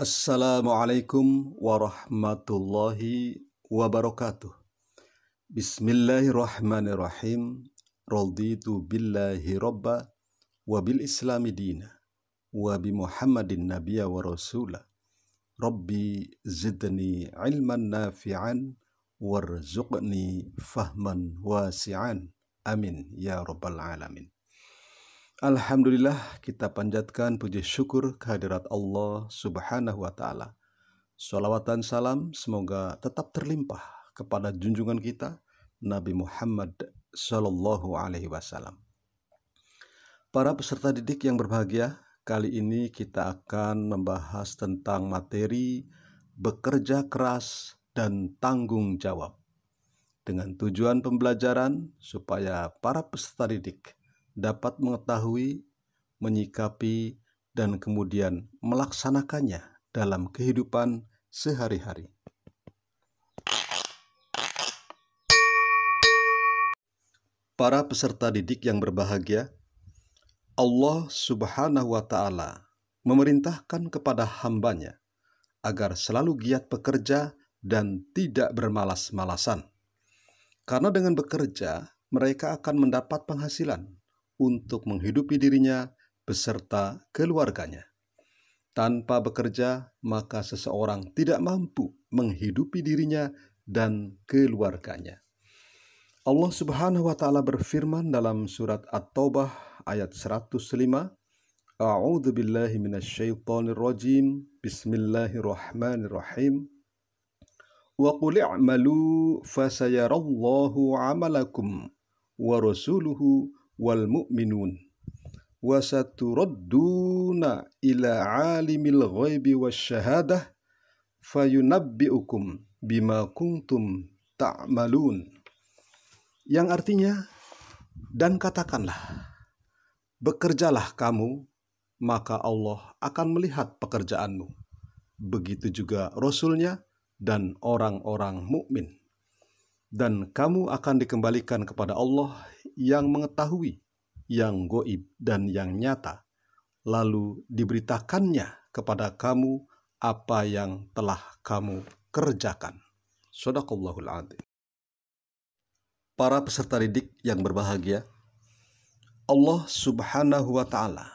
Assalamualaikum warahmatullahi wabarakatuh. Bismillahirrahmanirrahim. Raditu billahi robba wa bil islami dina wa bi Muhammadin nabiyya wa rasula. Rabbi zidni ilman nafi'an warzuqni fahman wasi'an. Amin ya rabbal alamin. Alhamdulillah, kita panjatkan puji syukur kehadirat Allah Subhanahu wa Ta'ala. Shalawat dan salam semoga tetap terlimpah kepada junjungan kita Nabi Muhammad Sallallahu Alaihi Wasallam. Para peserta didik yang berbahagia, kali ini kita akan membahas tentang materi bekerja keras dan tanggung jawab, dengan tujuan pembelajaran supaya para peserta didik dapat mengetahui, menyikapi, dan kemudian melaksanakannya dalam kehidupan sehari-hari. Para peserta didik yang berbahagia, Allah Subhanahu wa Ta'ala memerintahkan kepada hambanya agar selalu giat bekerja dan tidak bermalas-malasan. Karena dengan bekerja, mereka akan mendapat penghasilan untuk menghidupi dirinya beserta keluarganya. Tanpa bekerja, maka seseorang tidak mampu menghidupi dirinya dan keluarganya. Allah Subhanahu wa Ta'ala berfirman dalam surat At-Taubah ayat 105, A'udzu billahi minasyaitonir rajim. Bismillahirrahmanirrahim. Wa qul i'malu fasayarallahu 'amalakum wa rasuluhu wal mu'minun wa saturadduna ila alimil ghaibi wasyahadah fayunabbi'ukum bima kuntum ta'malun. Yang artinya, dan katakanlah, bekerjalah kamu, maka Allah akan melihat pekerjaanmu. Begitu juga Rasulnya dan orang-orang mukmin. Dan kamu akan dikembalikan kepada Allah yang mengetahui, yang goib dan yang nyata. Lalu diberitakannya kepada kamu apa yang telah kamu kerjakan. Shadaqallahul adzim. Para peserta didik yang berbahagia, Allah Subhanahu wa Ta'ala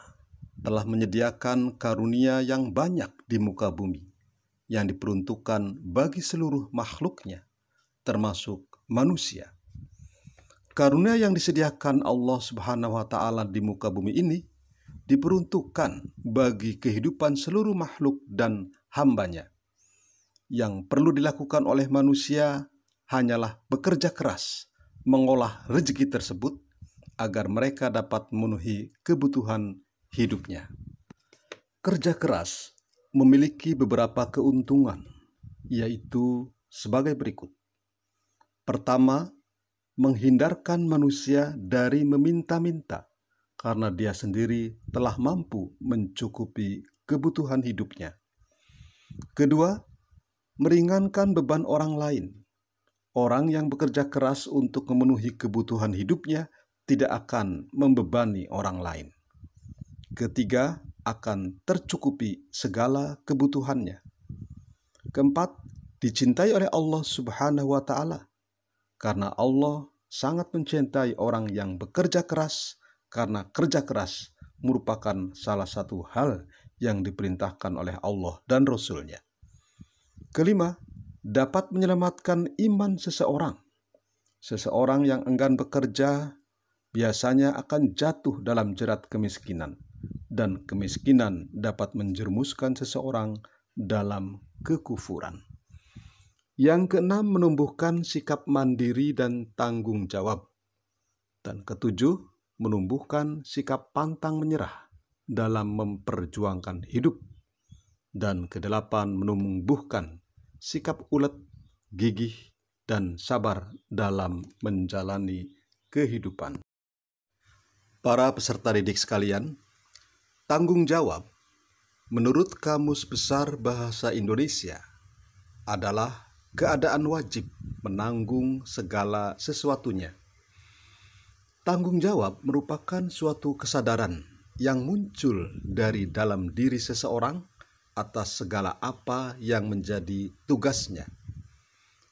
telah menyediakan karunia yang banyak di muka bumi yang diperuntukkan bagi seluruh makhluknya, termasuk manusia. Karunia yang disediakan Allah Subhanahu wa Ta'ala di muka bumi ini diperuntukkan bagi kehidupan seluruh makhluk dan hambanya. Yang perlu dilakukan oleh manusia hanyalah bekerja keras mengolah rezeki tersebut agar mereka dapat memenuhi kebutuhan hidupnya. Kerja keras memiliki beberapa keuntungan, yaitu sebagai berikut. Pertama, menghindarkan manusia dari meminta-minta karena dia sendiri telah mampu mencukupi kebutuhan hidupnya. Kedua, meringankan beban orang lain. Orang yang bekerja keras untuk memenuhi kebutuhan hidupnya tidak akan membebani orang lain. Ketiga, akan tercukupi segala kebutuhannya. Keempat, dicintai oleh Allah Subhanahu wa Ta'ala. Karena Allah sangat mencintai orang yang bekerja keras, karena kerja keras merupakan salah satu hal yang diperintahkan oleh Allah dan Rasul-Nya. Kelima, dapat menyelamatkan iman seseorang. Seseorang yang enggan bekerja biasanya akan jatuh dalam jerat kemiskinan, dan kemiskinan dapat menjerumuskan seseorang dalam kekufuran. Yang keenam, menumbuhkan sikap mandiri dan tanggung jawab. Dan ketujuh, menumbuhkan sikap pantang menyerah dalam memperjuangkan hidup. Dan kedelapan, menumbuhkan sikap ulet, gigih, dan sabar dalam menjalani kehidupan. Para peserta didik sekalian, tanggung jawab menurut Kamus Besar Bahasa Indonesia adalah keadaan wajib menanggung segala sesuatunya. Tanggung jawab merupakan suatu kesadaran yang muncul dari dalam diri seseorang atas segala apa yang menjadi tugasnya.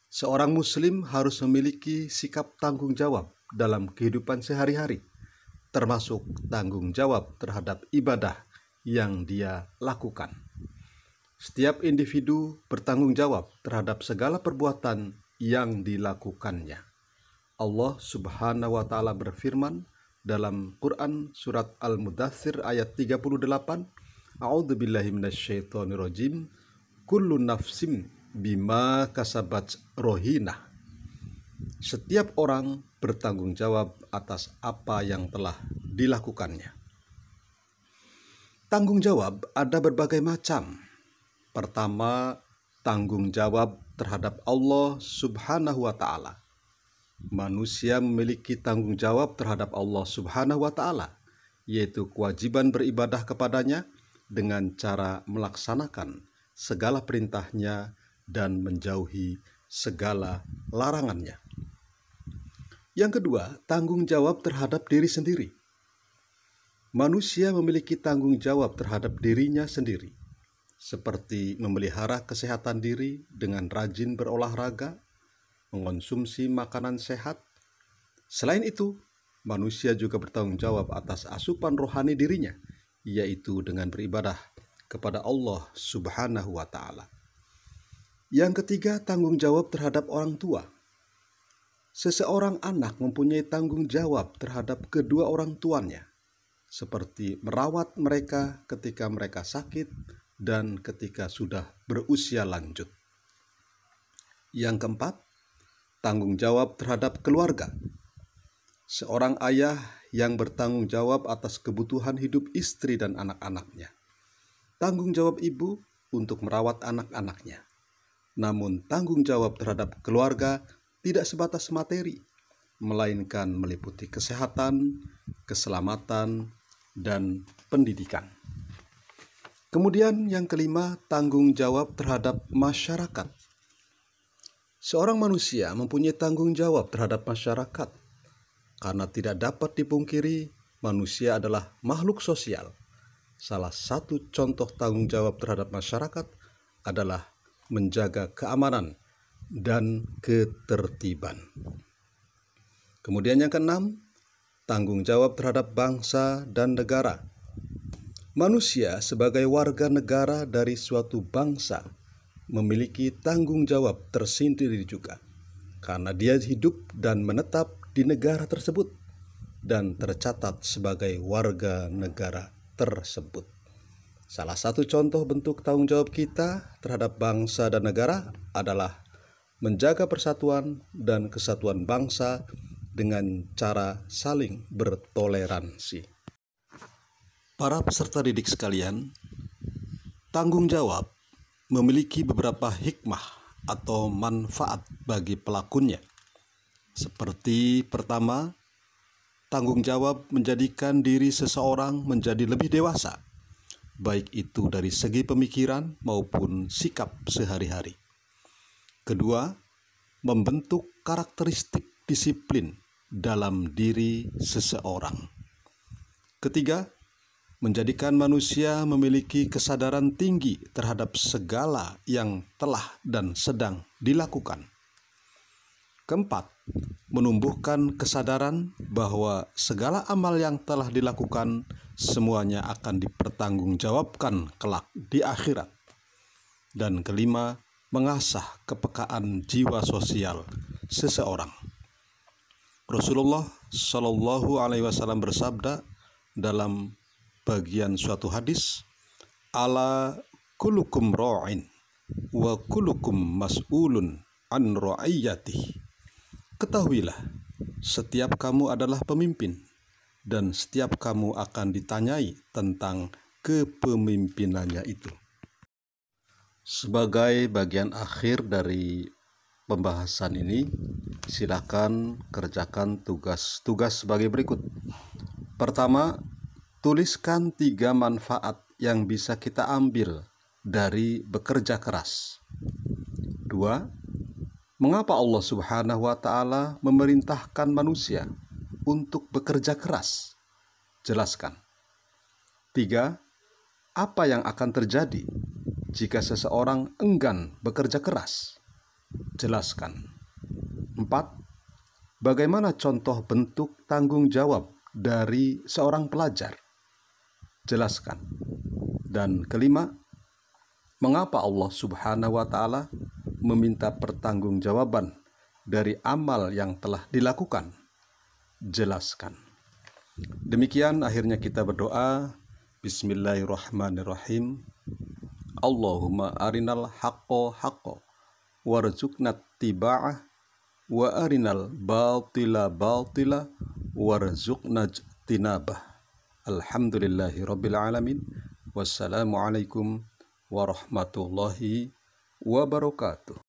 Seorang muslim harus memiliki sikap tanggung jawab dalam kehidupan sehari-hari, termasuk tanggung jawab terhadap ibadah yang dia lakukan. Setiap individu bertanggung jawab terhadap segala perbuatan yang dilakukannya. Allah Subhanahu wa Ta'ala berfirman dalam Quran surat Al-Mudaththir ayat 38, A'udzubillahi minasyaitonirrajim, kullu nafsim bima kasabat rohinah. Setiap orang bertanggung jawab atas apa yang telah dilakukannya. Tanggung jawab ada berbagai macam. Pertama, tanggung jawab terhadap Allah Subhanahu wa Ta'ala. Manusia memiliki tanggung jawab terhadap Allah Subhanahu wa Ta'ala, yaitu kewajiban beribadah kepadanya dengan cara melaksanakan segala perintahnya dan menjauhi segala larangannya. Yang kedua, tanggung jawab terhadap diri sendiri. Manusia memiliki tanggung jawab terhadap dirinya sendiri, seperti memelihara kesehatan diri dengan rajin berolahraga, mengonsumsi makanan sehat. Selain itu, manusia juga bertanggung jawab atas asupan rohani dirinya, yaitu dengan beribadah kepada Allah Subhanahu wa Ta'ala. Yang ketiga, tanggung jawab terhadap orang tua. Seseorang anak mempunyai tanggung jawab terhadap kedua orang tuanya, seperti merawat mereka ketika mereka sakit dan ketika sudah berusia lanjut. Yang keempat, tanggung jawab terhadap keluarga. Seorang ayah yang bertanggung jawab atas kebutuhan hidup istri dan anak-anaknya. Tanggung jawab ibu untuk merawat anak-anaknya. Namun tanggung jawab terhadap keluarga tidak sebatas materi, melainkan meliputi kesehatan, keselamatan, dan pendidikan. Kemudian yang kelima, tanggung jawab terhadap masyarakat. Seorang manusia mempunyai tanggung jawab terhadap masyarakat, karena tidak dapat dipungkiri manusia adalah makhluk sosial. Salah satu contoh tanggung jawab terhadap masyarakat adalah menjaga keamanan dan ketertiban. Kemudian yang keenam, tanggung jawab terhadap bangsa dan negara. Manusia sebagai warga negara dari suatu bangsa memiliki tanggung jawab tersendiri juga, karena dia hidup dan menetap di negara tersebut dan tercatat sebagai warga negara tersebut. Salah satu contoh bentuk tanggung jawab kita terhadap bangsa dan negara adalah menjaga persatuan dan kesatuan bangsa dengan cara saling bertoleransi. Para peserta didik sekalian, tanggung jawab memiliki beberapa hikmah atau manfaat bagi pelakunya. Seperti pertama, tanggung jawab menjadikan diri seseorang menjadi lebih dewasa, baik itu dari segi pemikiran maupun sikap sehari-hari. Kedua, membentuk karakteristik disiplin dalam diri seseorang. Ketiga, menjadikan manusia memiliki kesadaran tinggi terhadap segala yang telah dan sedang dilakukan. Keempat, menumbuhkan kesadaran bahwa segala amal yang telah dilakukan semuanya akan dipertanggungjawabkan kelak di akhirat. Dan kelima, mengasah kepekaan jiwa sosial seseorang. Rasulullah Shallallahu Alaihi Wasallam bersabda dalam bagian suatu hadis, ala kullukum ra'in wa kullukum mas'ulun an ra'iyatih. Ketahuilah, setiap kamu adalah pemimpin dan setiap kamu akan ditanyai tentang kepemimpinannya itu. Sebagai bagian akhir dari pembahasan ini, silakan kerjakan tugas-tugas sebagai berikut. Pertama, tuliskan 3 manfaat yang bisa kita ambil dari bekerja keras. 2, mengapa Allah Subhanahu wa Ta'ala memerintahkan manusia untuk bekerja keras? Jelaskan. 3, apa yang akan terjadi jika seseorang enggan bekerja keras? Jelaskan. 4. Bagaimana contoh bentuk tanggung jawab dari seorang pelajar? Jelaskan. Dan kelima, mengapa Allah Subhanahu wa Ta'ala meminta pertanggungjawaban dari amal yang telah dilakukan? Jelaskan. Demikian akhirnya kita berdoa. Bismillahirrahmanirrahim. Allahumma arinal haqqo haqqo warzuqna tiba'ah wa arinal batila batila warzuqna tinabah. Alhamdulillahi rabbil alamin. Wassalamualaikum warahmatullahi wabarakatuh.